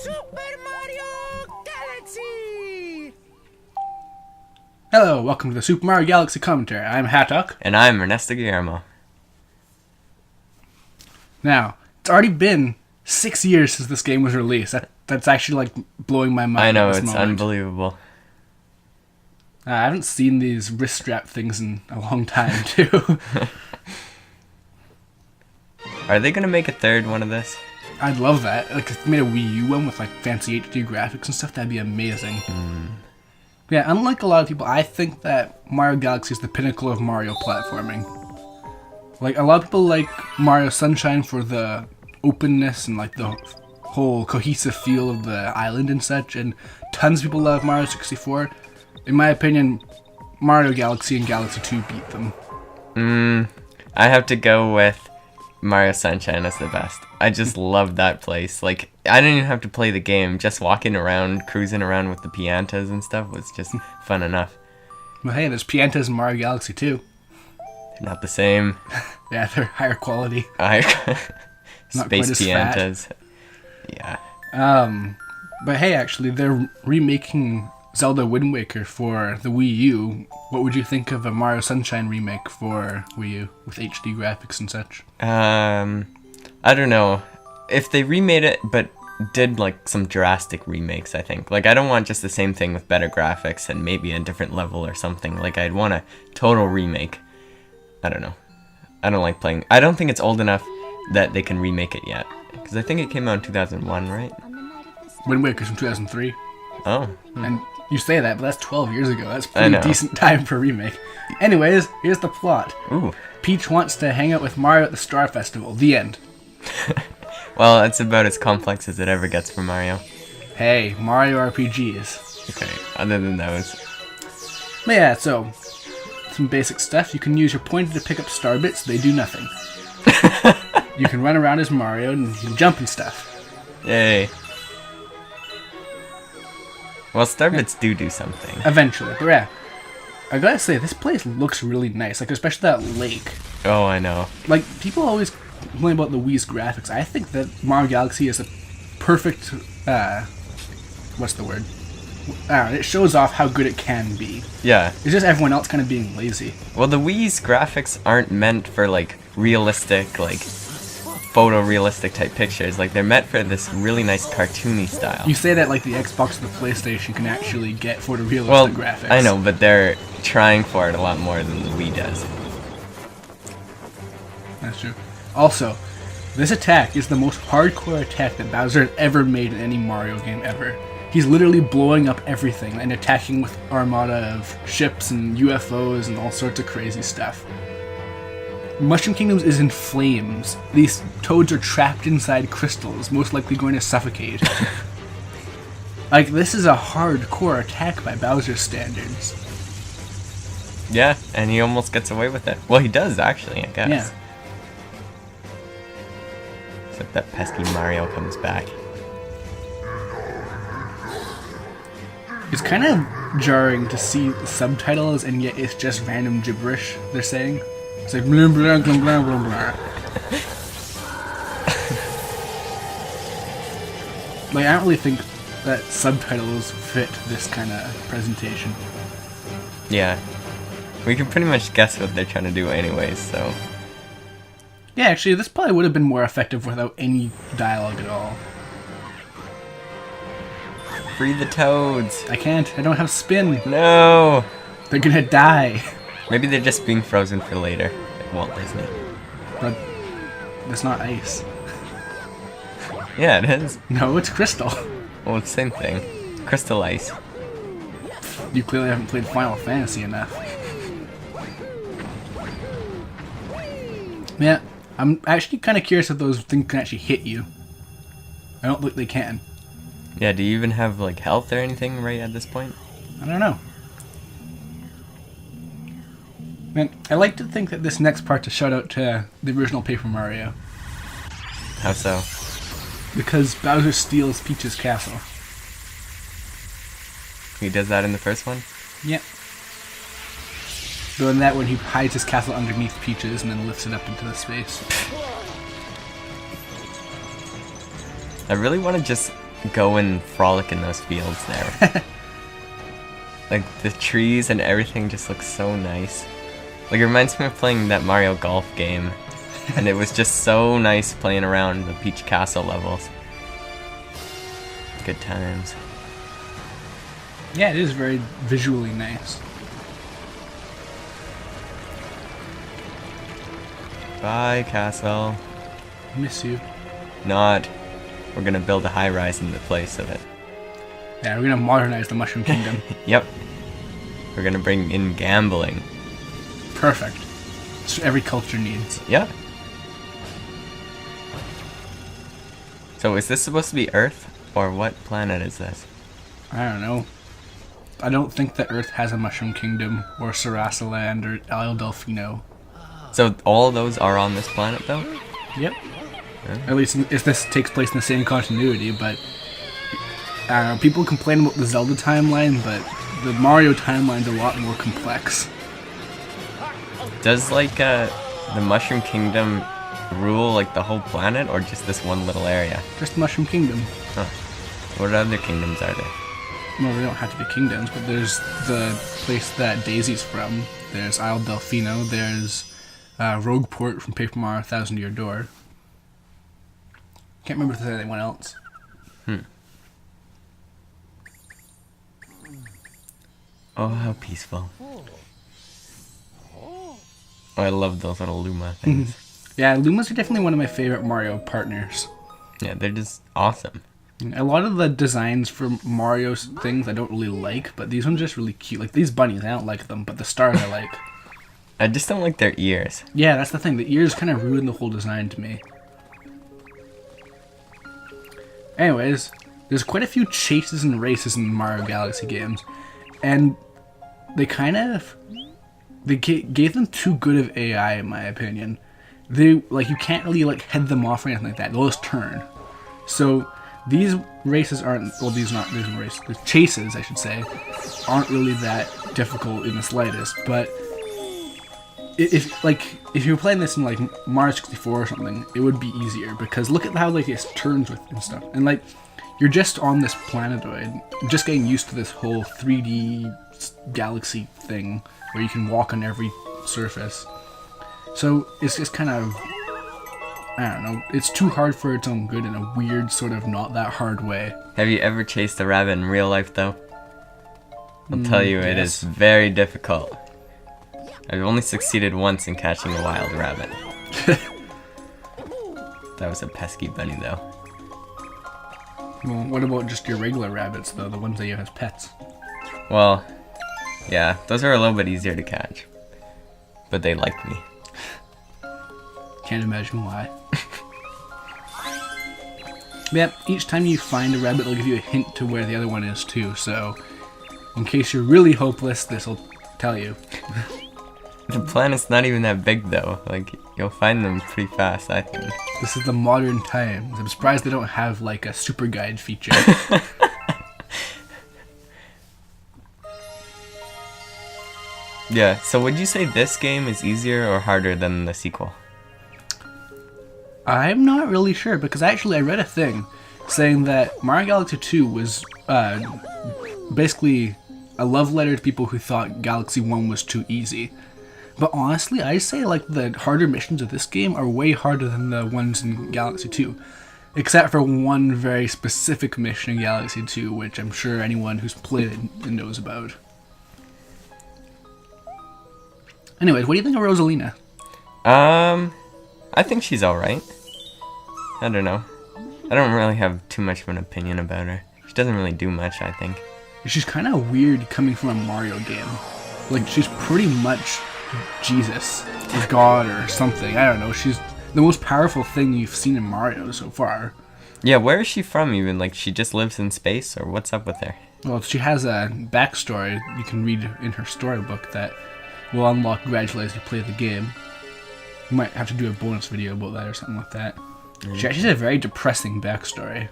Super Mario Galaxy! Hello, welcome to the Super Mario Galaxy commentary. I'm Hatok. And I'm Ernesto Guillermo. Now, it's already been 6 years since this game was released. That's actually like blowing my mind. I know, at this it's moment. unbelievable. I haven't seen these wrist strap things in a long time, too. Are they gonna make a third one of this? I'd love that. Like, if they made a Wii U one with like fancy HD graphics and stuff, that'd be amazing. Yeah, unlike a lot of people, I think that Mario Galaxy is the pinnacle of Mario platforming. Like, a lot of people like Mario Sunshine for the openness and like the whole cohesive feel of the island and such, and tons of people love Mario 64. In my opinion, Mario Galaxy and Galaxy 2 beat them. I have to go with Mario Sunshine as the best. I just love that place. Like, I didn't even have to play the game. Just walking around, cruising around with the Piantas and stuff was just fun enough. Well, hey, there's Piantas in Mario Galaxy 2. They're not the same. Yeah, they're higher quality. Not quite Space as Piantas. Yeah. But hey, actually, they're remaking Zelda Wind Waker for the Wii U. What would you think of a Mario Sunshine remake for Wii U with HD graphics and such? I don't know. If they remade it but did like some drastic remakes, I think. Like, I don't want just the same thing with better graphics and maybe a different level or something. Like, I'd want a total remake. I don't know. I don't like playing. I don't think it's old enough that they can remake it yet. Because I think it came out in 2001, right? Wind Waker's from 2003. Oh. And you say that, but that's 12 years ago. That's I pretty know. decent time for a remake. Anyways, here's the plot. Ooh. Peach wants to hang out with Mario at the Star Festival. The end. Well, it's about as complex as it ever gets for Mario. Hey, Mario RPGs. Okay, other than those. But yeah, so, some basic stuff. You can use your pointer to pick up star bits. They do nothing. You can run around as Mario and you can jump and stuff. Yay. Well, Starbits do something. Eventually, but yeah. I gotta say, this place looks really nice. Like, especially that lake. Oh, I know. Like, people always complain about the Wii's graphics. I think that Mario Galaxy is a perfect, what's the word? It shows off how good it can be. Yeah. It's just everyone else kind of being lazy. Well, the Wii's graphics aren't meant for, like, realistic, like, photorealistic type pictures. Like, they're meant for this really nice cartoony style. You say that like the Xbox or the PlayStation can actually get photorealistic graphics. I know, but they're trying for it a lot more than the Wii does. That's true. Also, this attack is the most hardcore attack that Bowser has ever made in any Mario game ever. He's literally blowing up everything and attacking with armada of ships and UFOs and all sorts of crazy stuff. Mushroom Kingdoms is in flames. These toads are trapped inside crystals, most likely going to suffocate. Like, this is a hardcore attack by Bowser's standards. Yeah, and he almost gets away with it. Well, he does, actually, I guess. Yeah. Except that pesky Mario comes back. It's kind of jarring to see the subtitles and yet it's just random gibberish they're saying. It's like blah blah blah blah blah blah. Like, I don't really think that subtitles fit this kind of presentation. Yeah. We can pretty much guess what they're trying to do anyways, so... Yeah, actually, this probably would have been more effective without any dialogue at all. Free the toads! I can't. I don't have spin. No! They're gonna die. Maybe they're just being frozen for later, like Walt Disney. But it's not ice. Yeah, it is. No, it's crystal. Well, it's the same thing. Crystal ice. You clearly haven't played Final Fantasy enough. Yeah, I'm actually kind of curious if those things can actually hit you. I don't think they can. Yeah, do you even have, like, health or anything right at this point? I don't know. Man, I like to think that this next part's a shout out to the original Paper Mario. How so? Because Bowser steals Peach's castle. He does that in the first one? Yep. Though in that one he hides his castle underneath Peach's and then lifts it up into the space. I really want to just go and frolic in those fields there. Like, the trees and everything just looks so nice. Like, it reminds me of playing that Mario Golf game. And it was just so nice playing around the Peach Castle levels. Good times. Yeah, it is very visually nice. Bye, castle. Miss you. Not. We're gonna build a high-rise in the place of it. Yeah, we're gonna modernize the Mushroom Kingdom. Yep. We're gonna bring in gambling. Perfect. That's what every culture needs. Yeah. So is this supposed to be Earth? Or what planet is this? I don't know. I don't think that Earth has a Mushroom Kingdom, or Sarasa Land, or Isle Delfino. So all those are on this planet, though? Yep. At least if this takes place in the same continuity, but people complain about the Zelda timeline, but the Mario timeline's a lot more complex. Does, like, the Mushroom Kingdom rule, like, the whole planet, or just this one little area? Just Mushroom Kingdom. Huh. What other kingdoms are there? Well, they don't have to be kingdoms, but there's the place that Daisy's from. There's Isle Delfino. There's Rogueport from Paper Mario Thousand Year Door. Can't remember if there's anyone else. Oh, how peaceful. Oh, I love those little Luma things. Yeah, Lumas are definitely one of my favorite Mario partners. Yeah, they're just awesome. A lot of the designs for Mario's things I don't really like, but these ones are just really cute. Like these bunnies, I don't like them, but the stars I like. I just don't like their ears. Yeah, that's the thing. The ears kind of ruin the whole design to me. Anyways, there's quite a few chases and races in the Mario Galaxy games, and they kind of gave them too good of AI in my opinion. They you can't really head them off or anything like that. They'll just turn. So these races aren't these races. The chases, I should say, aren't really that difficult in the slightest. But if you're playing this in Mario 64 or something, it would be easier because look at how it turns with and stuff. And you're just on this planetoid, just getting used to this whole 3D galaxy thing where you can walk on every surface. So it's just kind of, I don't know, it's too hard for its own good in a weird sort of not that hard way. Have you ever chased a rabbit in real life though? I'll tell you, it is very difficult. I've only succeeded once in catching a wild rabbit. That was a pesky bunny though. Well, what about just your regular rabbits though, the ones that you have as pets? Well, yeah, those are a little bit easier to catch. But they like me. Can't imagine why. Yep, each time you find a rabbit, they'll give you a hint to where the other one is too, so in case you're really hopeless, this'll tell you. The planet's not even that big though, you'll find them pretty fast, I think. This is the modern times. I'm surprised they don't have a super guide feature. Yeah, so would you say this game is easier or harder than the sequel? I'm not really sure, because actually I read a thing saying that Mario Galaxy 2 was basically a love letter to people who thought Galaxy 1 was too easy. But honestly, I say the harder missions of this game are way harder than the ones in Galaxy 2. Except for one very specific mission in Galaxy 2, which I'm sure anyone who's played it knows about. Anyways, what do you think of Rosalina? I think she's alright. I don't know. I don't really have too much of an opinion about her. She doesn't really do much, I think. She's kind of weird coming from a Mario game. She's pretty much Jesus, or God, or something. I don't know. She's the most powerful thing you've seen in Mario so far. Yeah, where is she from even? She just lives in space, or what's up with her? Well, she has a backstory you can read in her storybook that will unlock gradually as you play the game. You might have to do a bonus video about that or something like that. She actually has a very depressing backstory.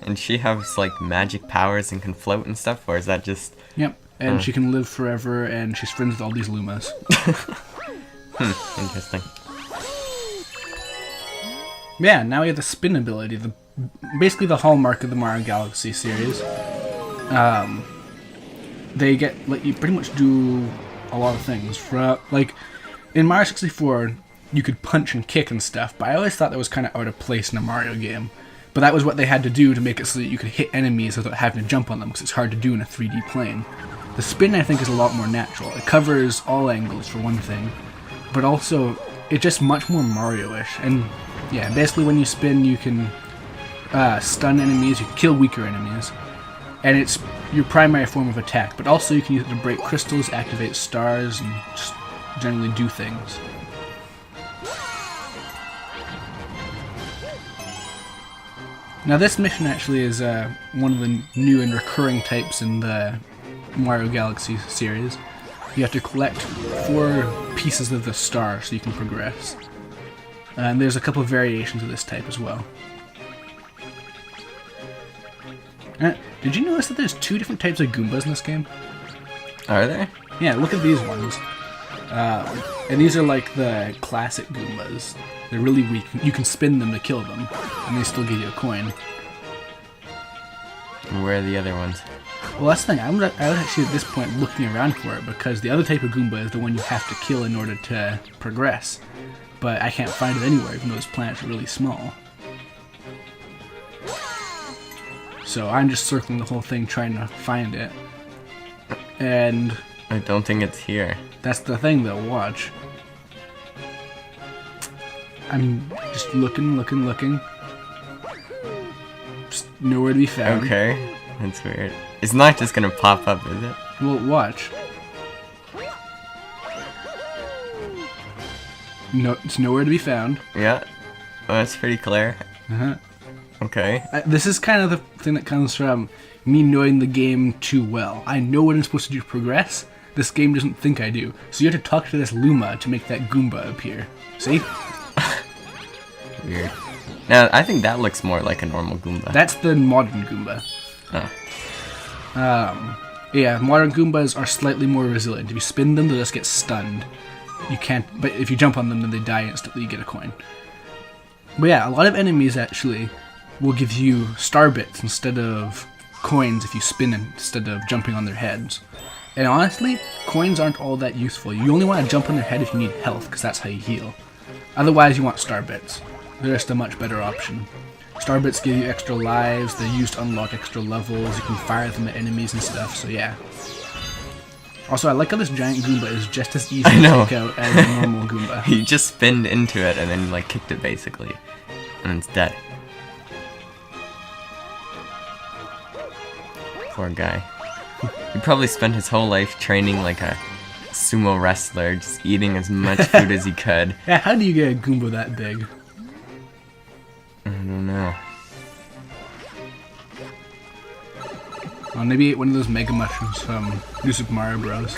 And she has magic powers and can float and stuff, or is that just... Yep, and she can live forever, and she's friends with all these Lumas. Interesting. Yeah, now we have the spin ability, the basically the hallmark of the Mario Galaxy series. They let you pretty much do a lot of things. Like in Mario 64, you could punch and kick and stuff, but I always thought that was kind of out of place in a Mario game. But that was what they had to do to make it so that you could hit enemies without having to jump on them, because it's hard to do in a 3D plane. The spin, I think, is a lot more natural. It covers all angles, for one thing, but also it's just much more Mario-ish. And yeah, basically when you spin, you can stun enemies, you can kill weaker enemies, and it's your primary form of attack, but also you can use it to break crystals, activate stars, and just generally do things. Now this mission actually is one of the new and recurring types in the Mario Galaxy series. You have to collect 4 pieces of the star so you can progress. And there's a couple of variations of this type as well. Did you notice that there's 2 different types of Goombas in this game? Are there? Yeah, look at these ones. And these are like the classic Goombas. They're really weak. You can spin them to kill them, and they still give you a coin. And where are the other ones? Well, that's the thing. I was actually at this point looking around for it, because the other type of Goomba is the one you have to kill in order to progress. But I can't find it anywhere, even though this planet's really small. So I'm just circling the whole thing trying to find it. And I don't think it's here. that's the thing though, watch. I'm just looking. Just nowhere to be found. Okay, that's weird. It's not just gonna pop up, is it? Well, watch. No, it's nowhere to be found. Yeah. Oh, that's pretty clear. Uh-huh. Okay. This is kind of the thing that comes from me knowing the game too well. I know what I'm supposed to do to progress. This game doesn't think I do. So you have to talk to this Luma to make that Goomba appear. See? Weird. Now, I think that looks more like a normal Goomba. That's the modern Goomba. Oh. Yeah, modern Goombas are slightly more resilient. If you spin them, they'll just get stunned. You can't, but if you jump on them, then they die instantly, you get a coin. But yeah, a lot of enemies actually will give you star bits instead of coins if you spin instead of jumping on their heads. And honestly, coins aren't all that useful. You only want to jump on their head if you need health, because that's how you heal. Otherwise, you want star bits. They're just a much better option. Star bits give you extra lives, they're used to unlock extra levels, you can fire them at enemies and stuff, so yeah. Also, I like how this giant Goomba is just as easy to take out as a normal Goomba. He just spinned into it and then like kicked it basically. And it's dead. Poor guy. He probably spent his whole life training like a sumo wrestler, just eating as much food as he could. Yeah, how do you get a Goomba that big? I don't know. Well, maybe ate one of those Mega Mushrooms from New Super Mario Bros.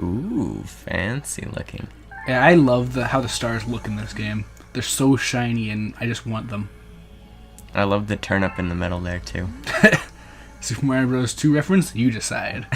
Ooh, fancy looking. Yeah, I love how the stars look in this game. They're so shiny and I just want them. I love the turnip in the middle there too. Super Mario Bros. 2 reference? You decide.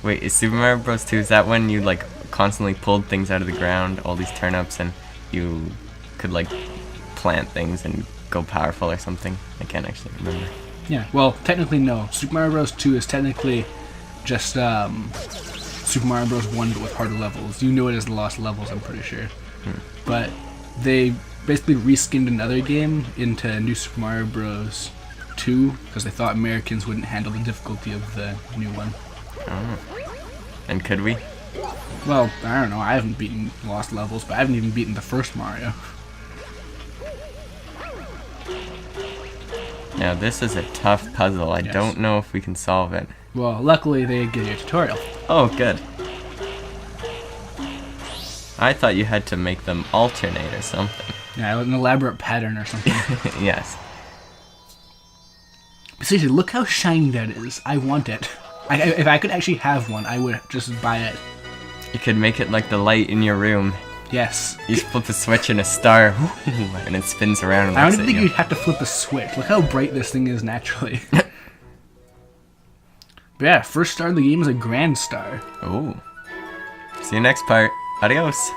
Wait, is Super Mario Bros. 2, is that when you like constantly pulled things out of the ground, all these turnips, and you could like plant things and go powerful or something? I can't actually remember. Yeah, well, technically no. Super Mario Bros. 2 is technically just Super Mario Bros. 1 but with harder levels. You know it as the Lost Levels, I'm pretty sure. But they basically reskinned another game into New Super Mario Bros. 2 because they thought Americans wouldn't handle the difficulty of the new one. Oh. And could we? Well, I don't know. I haven't beaten Lost Levels, but I haven't even beaten the first Mario. Now this is a tough puzzle. I don't know if we can solve it. Well, luckily they give you a tutorial. Oh, good. I thought you had to make them alternate or something. Yeah, an elaborate pattern or something. Yes. But seriously, look how shiny that is. I want it. If I could actually have one, I would just buy it. You could make it like the light in your room. Yes. You flip a switch and a star, and it spins around and I looks don't at think you. you'd have to flip a switch. Look how bright this thing is naturally. But yeah, first star of the game is a grand star. Oh. See you next part. Adios.